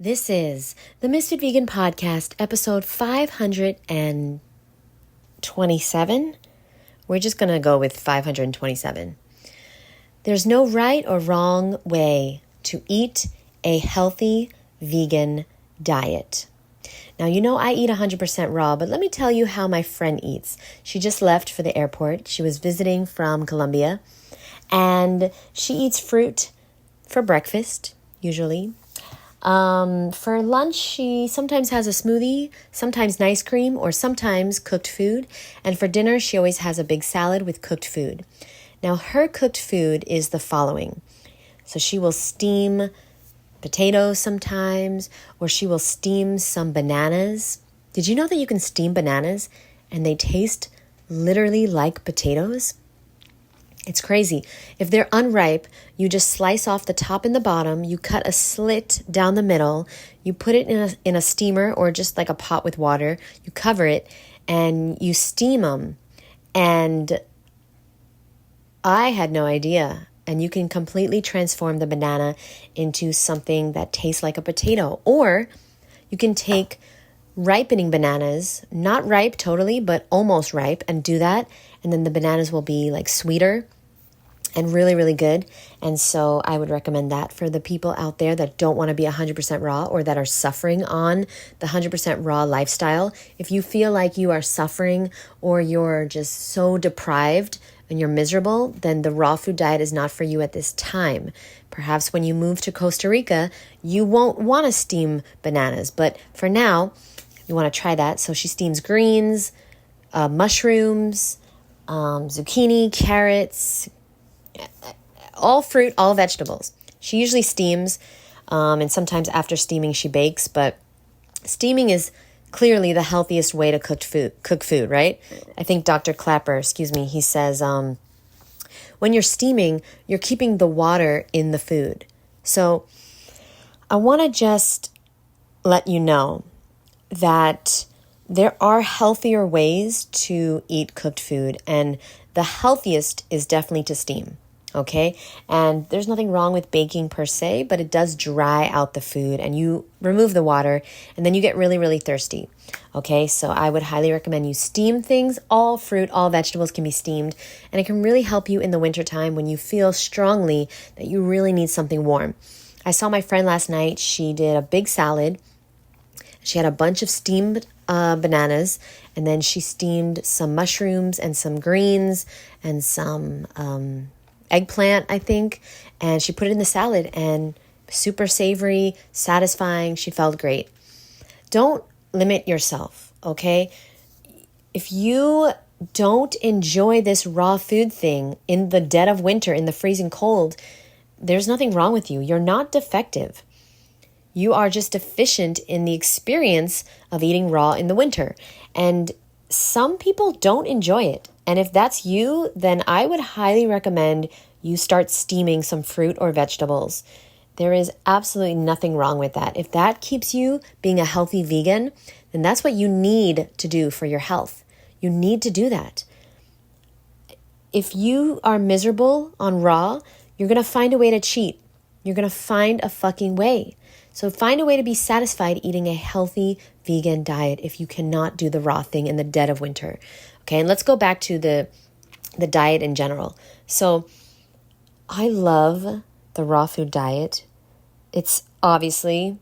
This is the Misfit Vegan Podcast, episode 527. We're just going to go with 527. There's no right or wrong way to eat a healthy vegan diet. Now, you know I eat 100% raw, but let me tell you how my friend eats. She just left for the airport. She was visiting from Colombia, and she eats fruit for breakfast, usually. For lunch, she sometimes has a smoothie, sometimes ice cream, or sometimes cooked food. And for dinner, she always has a big salad with cooked food. Now, her cooked food is the following. So she will steam potatoes sometimes, or she will steam some bananas. Did you know that you can steam bananas and they taste literally like potatoes? It's crazy. If they're unripe, you just slice off the top and the bottom, you cut a slit down the middle, you put it in a steamer or just like a pot with water, you cover it, and you steam them. And I had no idea. And you can completely transform the banana into something that tastes like a potato. Or you can take ripening bananas, not ripe totally, but almost ripe, and do that. And then the bananas will be like sweeter and really, really good. And so I would recommend that for the people out there that don't want to be 100% raw or that are suffering on the 100% raw lifestyle. If you feel like you are suffering or you're just so deprived and you're miserable, then the raw food diet is not for you at this time. Perhaps when you move to Costa Rica, you won't want to steam bananas. But for now, you want to try that. So she steams greens, mushrooms, zucchini, carrots, all fruit, all vegetables. She usually steams, and sometimes after steaming she bakes, but steaming is clearly the healthiest way to cook food, right? I think Dr. Clapper, he says, when you're steaming, you're keeping the water in the food. So I want to just let you know that there are healthier ways to eat cooked food, and the healthiest is definitely to steam, okay? And there's nothing wrong with baking per se, but it does dry out the food, and you remove the water, and then you get really, really thirsty, okay? So I would highly recommend you steam things. All fruit, all vegetables can be steamed, and it can really help you in the wintertime when you feel strongly that you really need something warm. I saw my friend last night. She did a big salad. She had a bunch of steamed bananas, and then she steamed some mushrooms and some greens and some eggplant, I think, and she put it in the salad, and super savory, satisfying. She felt great. Don't limit yourself, okay? If you don't enjoy this raw food thing in the dead of winter, in the freezing cold, there's nothing wrong with you. You're not defective. You are just deficient in the experience of eating raw in the winter. And some people don't enjoy it. And if that's you, then I would highly recommend you start steaming some fruit or vegetables. There is absolutely nothing wrong with that. If that keeps you being a healthy vegan, then that's what you need to do for your health. You need to do that. If you are miserable on raw, you're going to find a way to cheat. You're going to find a fucking way. So find a way to be satisfied eating a healthy vegan diet if you cannot do the raw thing in the dead of winter. Okay, and let's go back to the diet in general. So I love the raw food diet. It's obviously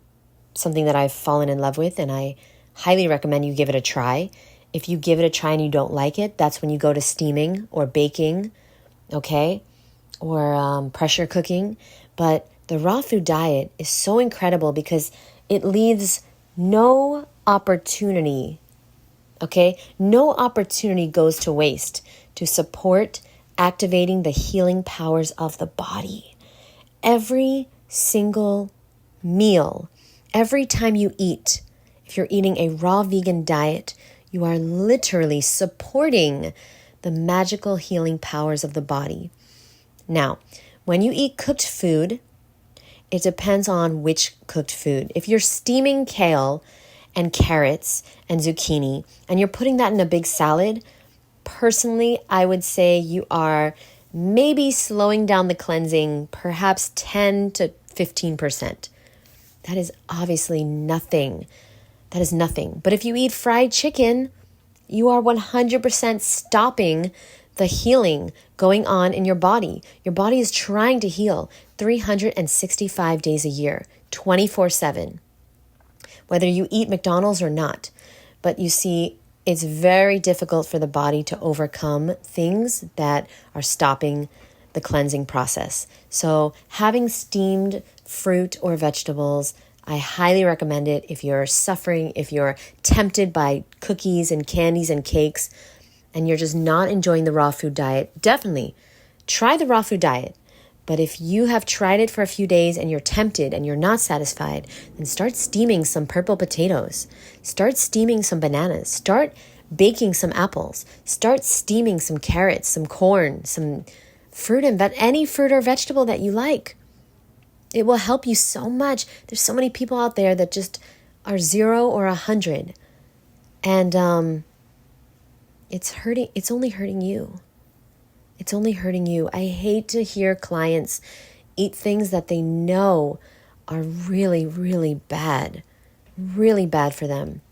something that I've fallen in love with, and I highly recommend you give it a try. If you give it a try and you don't like it, that's when you go to steaming or baking, okay, or pressure cooking. But the raw food diet is so incredible because it leaves no opportunity, okay? No opportunity goes to waste to support activating the healing powers of the body. Every single meal, every time you eat, if you're eating a raw vegan diet, you are literally supporting the magical healing powers of the body. Now, when you eat cooked food, it depends on which cooked food. If you're steaming kale and carrots and zucchini and you're putting that in a big salad, personally, I would say you are maybe slowing down the cleansing perhaps 10 to 15%. That is obviously nothing. That is nothing. But if you eat fried chicken, you are 100% stopping the healing going on in your body. Your body is trying to heal 365 days a year, 24/7, whether you eat McDonald's or not. But you see, it's very difficult for the body to overcome things that are stopping the cleansing process. So having steamed fruit or vegetables, I highly recommend it if you're suffering, if you're tempted by cookies and candies and cakes, and you're just not enjoying the raw food diet. Definitely try the raw food diet. But if you have tried it for a few days and you're tempted and you're not satisfied, then start steaming some purple potatoes. Start steaming some bananas. Start baking some apples. Start steaming some carrots, some corn, some fruit and any fruit or vegetable that you like. It will help you so much. There's so many people out there that just are 0 or 100. And it's hurting. It's only hurting you. It's only hurting you. I hate to hear clients eat things that they know are really, really bad for them.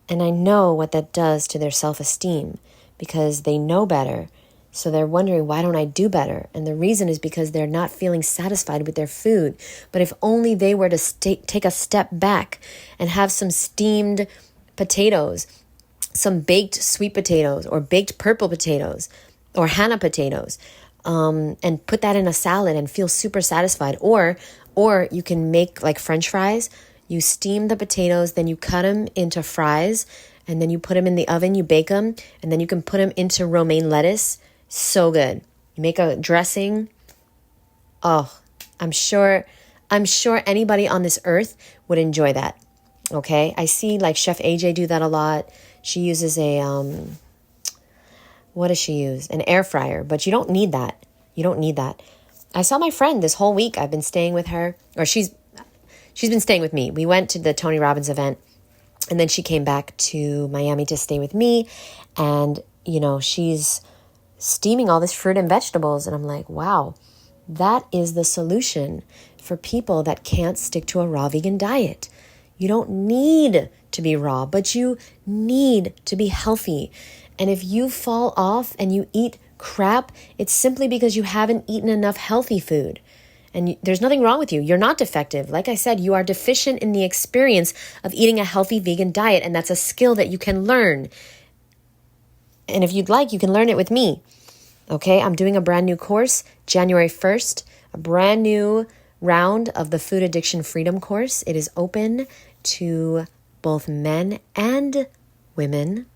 And I know what that does to their self-esteem because they know better. So they're wondering, why don't I do better? And the reason is because they're not feeling satisfied with their food. But if only they were to take a step back and have some steamed potatoes, some baked sweet potatoes or baked purple potatoes or Hana potatoes, and put that in a salad and feel super satisfied. Or you can make like French fries. You steam the potatoes, then you cut them into fries, and then you put them in the oven, you bake them, and then you can put them into romaine lettuce. So good. You make a dressing. Oh, I'm sure anybody on this earth would enjoy that. Okay? I see like Chef AJ do that a lot. She uses a, what does she use? An air fryer, but you don't need that. You don't need that. I saw my friend this whole week. I've been staying with her, or she's been staying with me. We went to the Tony Robbins event, and then she came back to Miami to stay with me. And, she's steaming all this fruit and vegetables. And I'm like, wow, that is the solution for people that can't stick to a raw vegan diet. You don't need to be raw, but you need to be healthy. And if you fall off and you eat crap, it's simply because you haven't eaten enough healthy food. And there's nothing wrong with you. You're not defective. Like I said, you are deficient in the experience of eating a healthy vegan diet, and that's a skill that you can learn. And if you'd like, you can learn it with me. Okay, I'm doing a brand new course, January 1st, a brand new round of the Food Addiction Freedom course. It is open to both men and women.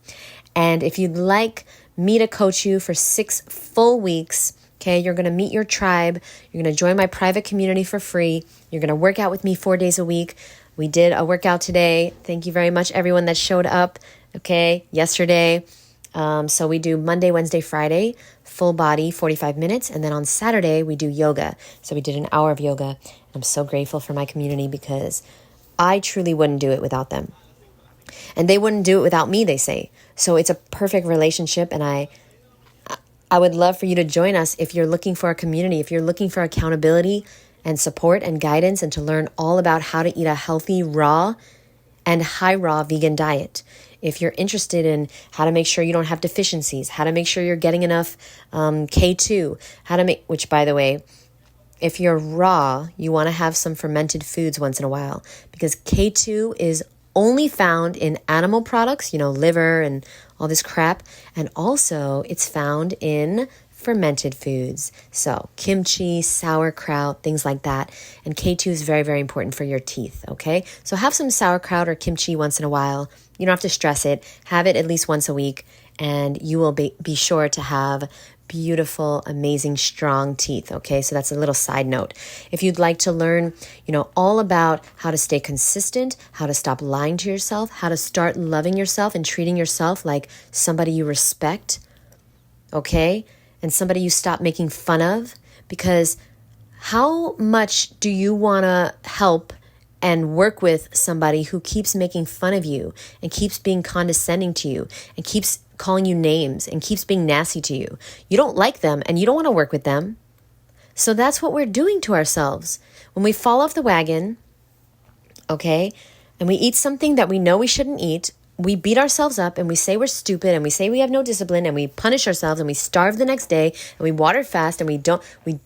And if you'd like me to coach you for 6 full weeks, okay, you're going to meet your tribe. You're going to join my private community for free. You're going to work out with me 4 days a week. We did a workout today. Thank you very much, everyone that showed up, okay, yesterday. So we do Monday, Wednesday, Friday, full body, 45 minutes. And then on Saturday, we do yoga. So we did an hour of yoga. I'm so grateful for my community because I truly wouldn't do it without them. And they wouldn't do it without me, they say. So it's a perfect relationship. And I would love for you to join us if you're looking for a community, if you're looking for accountability and support and guidance and to learn all about how to eat a healthy, raw and high raw vegan diet. If you're interested in how to make sure you don't have deficiencies, how to make sure you're getting enough K2, which by the way, if you're raw, you want to have some fermented foods once in a while because K2 is only found in animal products, liver and all this crap. And also it's found in fermented foods. So kimchi, sauerkraut, things like that. And K2 is very, very important for your teeth. Okay. So have some sauerkraut or kimchi once in a while. You don't have to stress it. Have it at least once a week and you will be sure to have beautiful, amazing, strong teeth. Okay, so that's a little side note. If you'd like to learn, all about how to stay consistent, how to stop lying to yourself, how to start loving yourself and treating yourself like somebody you respect, okay, and somebody you stop making fun of, because how much do you want to help and work with somebody who keeps making fun of you and keeps being condescending to you and keeps calling you names and keeps being nasty to you? You don't like them and you don't want to work with them. So that's what we're doing to ourselves. When we fall off the wagon, okay, and we eat something that we know we shouldn't eat, we beat ourselves up and we say we're stupid and we say we have no discipline and we punish ourselves and we starve the next day and we water fast and we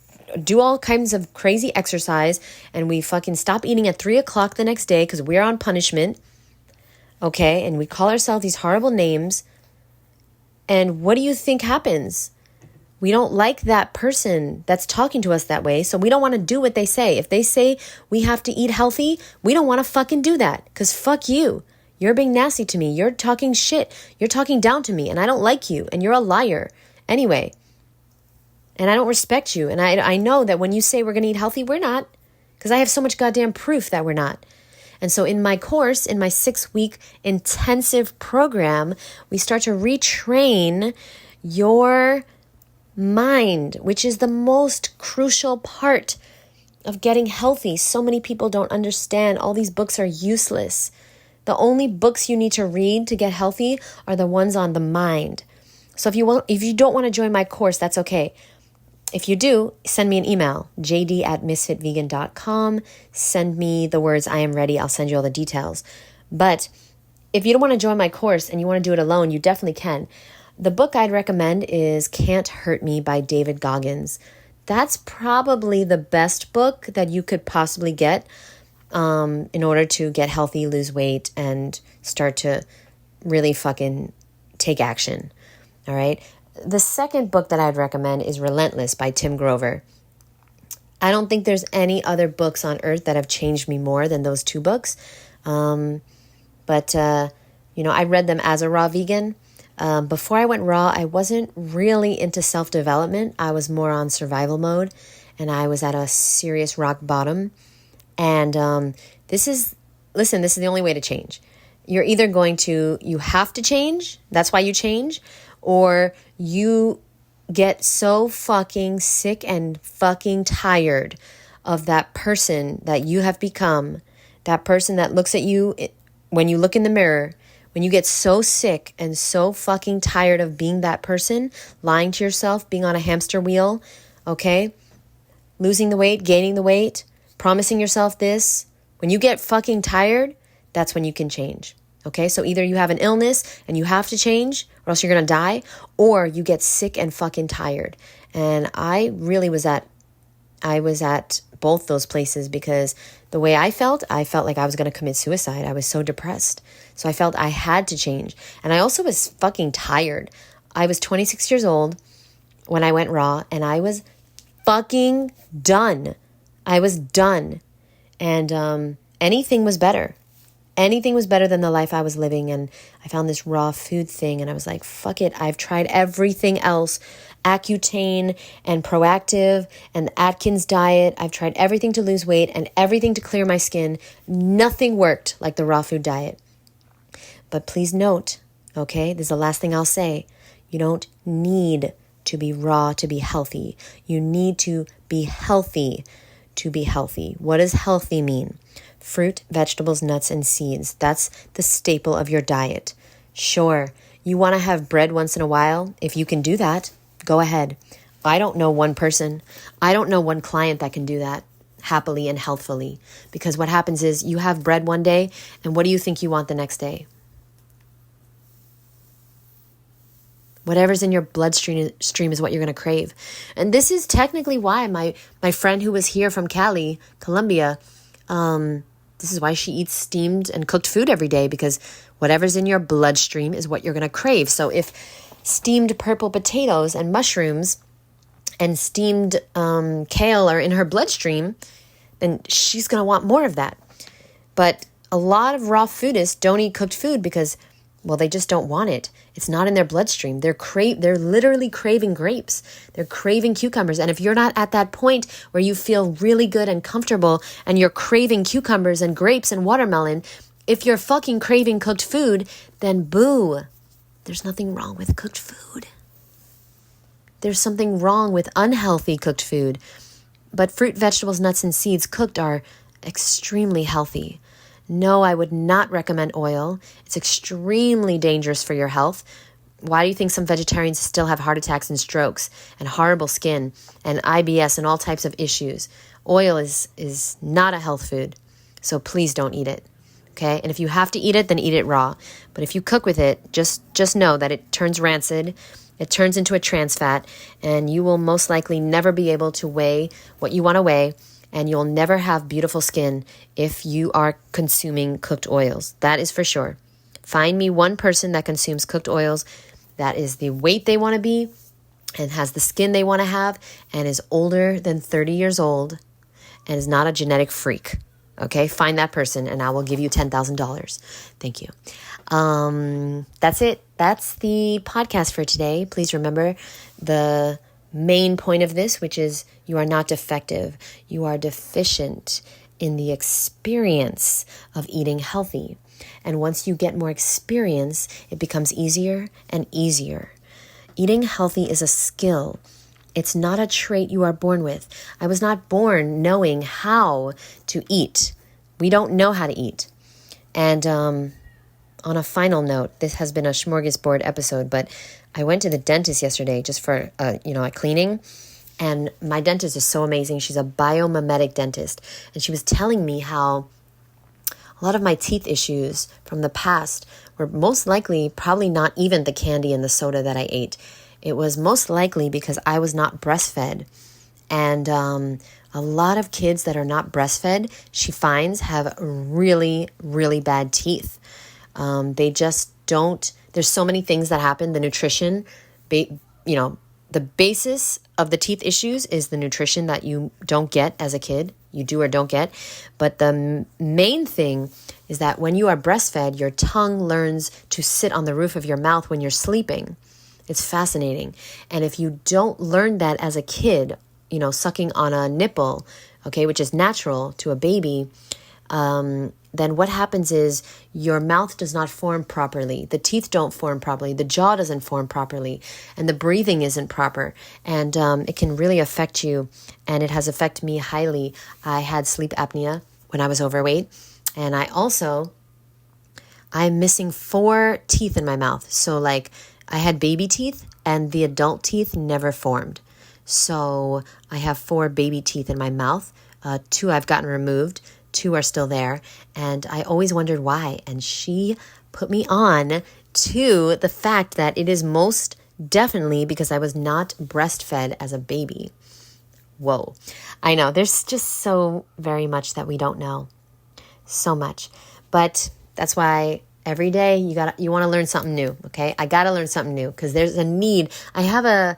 do all kinds of crazy exercise and we fucking stop eating at 3:00 the next day because we're on punishment, okay, and we call ourselves these horrible names. And what do you think happens? We don't like that person that's talking to us that way, so we don't want to do what they say. If they say we have to eat healthy, we don't want to fucking do that because fuck you. You're being nasty to me. You're talking shit. You're talking down to me and I don't like you and you're a liar. Anyway, and I don't respect you. And I know that when you say we're going to eat healthy, we're not, because I have so much goddamn proof that we're not. And so in my course, in my 6-week intensive program, we start to retrain your mind, which is the most crucial part of getting healthy. So many people don't understand. All these books are useless. The only books you need to read to get healthy are the ones on the mind. So if you don't want to join my course, that's okay. If you do, send me an email, jd@Ms.FitVegan.com. Send me the words, I am ready. I'll send you all the details. But if you don't want to join my course and you want to do it alone, you definitely can. The book I'd recommend is Can't Hurt Me by David Goggins. That's probably the best book that you could possibly get in order to get healthy, lose weight, and start to really fucking take action. All right? The second book that I'd recommend is Relentless by Tim Grover. I don't think there's any other books on earth that have changed me more than those two books. I read them as a raw vegan. Before I went raw, I wasn't really into self-development. I was more on survival mode, and I was at a serious rock bottom. And this is the only way to change. You have to change. That's why you change. Or you get so fucking sick and fucking tired of that person that you have become, that person that looks at you when you look in the mirror, when you get so sick and so fucking tired of being that person, lying to yourself, being on a hamster wheel, okay? Losing the weight, gaining the weight, promising yourself this. When you get fucking tired, that's when you can change. Okay, so either you have an illness and you have to change or else you're going to die, or you get sick and fucking tired. And I really was at both those places because the way I felt like I was going to commit suicide. I was so depressed. So I felt I had to change. And I also was fucking tired. I was 26 years old when I went raw and I was fucking done. I was done. And anything was better. Anything was better than the life I was living. And I found this raw food thing and I was like, fuck it. I've tried everything else, Accutane and Proactive and the Atkins diet. I've tried everything to lose weight and everything to clear my skin. Nothing worked like the raw food diet. But please note, okay, this is the last thing I'll say. You don't need to be raw to be healthy. You need to be healthy to be healthy. What does healthy mean? Fruit, vegetables, nuts, and seeds. That's the staple of your diet. Sure, you want to have bread once in a while. If you can do that, go ahead. I don't know one person. I don't know one client that can do that happily and healthfully. Because what happens is you have bread one day, and what do you think you want the next day? Whatever's in your bloodstream is what you're going to crave. And this is technically why my friend who was here from Cali, Colombia, this is why she eats steamed and cooked food every day, because whatever's in your bloodstream is what you're going to crave. So if steamed purple potatoes and mushrooms and steamed kale are in her bloodstream, then she's going to want more of that. But a lot of raw foodists don't eat cooked food because, well, they just don't want it. It's not in their bloodstream. They're literally craving grapes. They're craving cucumbers. And if you're not at that point where you feel really good and comfortable and you're craving cucumbers and grapes and watermelon, if you're fucking craving cooked food, then boo. There's nothing wrong with cooked food. There's something wrong with unhealthy cooked food. But fruit, vegetables, nuts, and seeds cooked are extremely healthy. No, I would not recommend oil. It's extremely dangerous for your health. Why do you think some vegetarians still have heart attacks and strokes and horrible skin and IBS and all types of issues? Oil is not a health food, so please don't eat it, okay? And if you have to eat it, then eat it raw. But if you cook with it, just know that it turns rancid, it turns into a trans fat, and you will most likely never be able to weigh what you want to weigh, and you'll never have beautiful skin if you are consuming cooked oils. That is for sure. Find me one person that consumes cooked oils that is the weight they want to be and has the skin they want to have and is older than 30 years old and is not a genetic freak. Okay, find that person and I will give you $10,000. Thank you. That's it. That's the podcast for today. Please remember the main point of this, which is you are not defective. You are deficient in the experience of eating healthy. And once you get more experience, it becomes easier and easier. Eating healthy is a skill. It's not a trait you are born with. I was not born knowing how to eat. We don't know how to eat. And on a final note, this has been a smorgasbord episode, but I went to the dentist yesterday just for a cleaning. And my dentist is so amazing. She's a biomimetic dentist. And she was telling me how a lot of my teeth issues from the past were most likely probably not even the candy and the soda that I ate. It was most likely because I was not breastfed. And a lot of kids that are not breastfed, she finds, have really, really bad teeth. They just don't. There's so many things that happen. The nutrition, the basis of the teeth issues is the nutrition that you don't get as a kid. You do or don't get. But the main thing is that when you are breastfed, your tongue learns to sit on the roof of your mouth when you're sleeping. It's fascinating. And if you don't learn that as a kid, sucking on a nipple, okay, which is natural to a baby, then what happens is your mouth does not form properly. The teeth don't form properly. The jaw doesn't form properly. And the breathing isn't proper. And it can really affect you. And it has affected me highly. I had sleep apnea when I was overweight. And I'm missing 4 teeth in my mouth. So I had baby teeth and the adult teeth never formed. So I have 4 baby teeth in my mouth. 2 I've gotten removed. 2 are still there. And I always wondered why. And she put me on to the fact that it is most definitely because I was not breastfed as a baby. Whoa. I know. There's just so very much that we don't know. So much. But that's why every day you want to learn something new. Okay. I got to learn something new because there's a need. I have a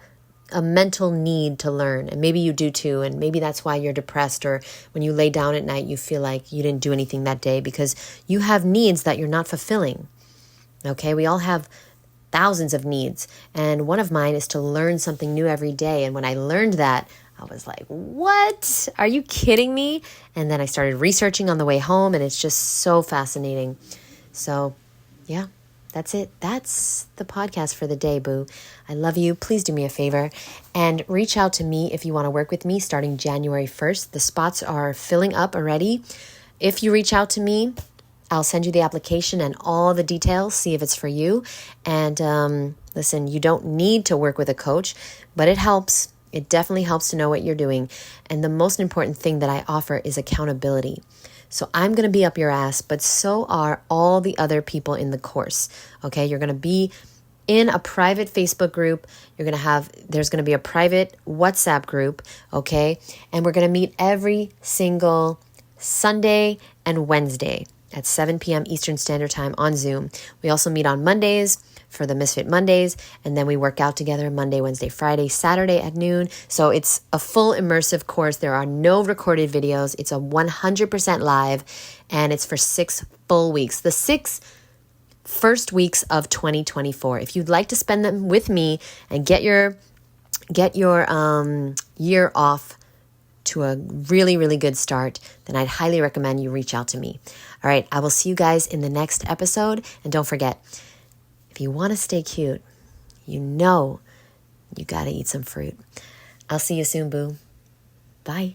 mental need to learn, and maybe you do too, and maybe that's why you're depressed, or when you lay down at night you feel like you didn't do anything that day because you have needs that you're not fulfilling. Okay, we all have thousands of needs, and one of mine is to learn something new every day. And when I learned that, I was like, what? Are you kidding me? And then I started researching on the way home, and it's just so fascinating. So yeah, that's it. That's the podcast for the day, boo. I love you. Please do me a favor and reach out to me if you want to work with me starting January 1st. The spots are filling up already. If you reach out to me, I'll send you the application and all the details, see if it's for you. And listen, you don't need to work with a coach, but it helps. It definitely helps to know what you're doing. And the most important thing that I offer is accountability. So I'm going to be up your ass, but so are all the other people in the course. Okay, you're going to be in a private Facebook group. There's going to be a private WhatsApp group. Okay, and we're going to meet every single Sunday and Wednesday at 7 p.m. Eastern Standard Time on Zoom. We also meet on Mondays for the Misfit Mondays, and then we work out together Monday, Wednesday, Friday, Saturday at noon. So it's a full immersive course. There are no recorded videos. It's a 100% live, and it's for 6 full weeks. The 6 first weeks of 2024. If you'd like to spend them with me and get your year off to a really, really good start, then I'd highly recommend you reach out to me. All right, I will see you guys in the next episode, and don't forget, if you want to stay cute, you got to eat some fruit. I'll see you soon, boo. Bye.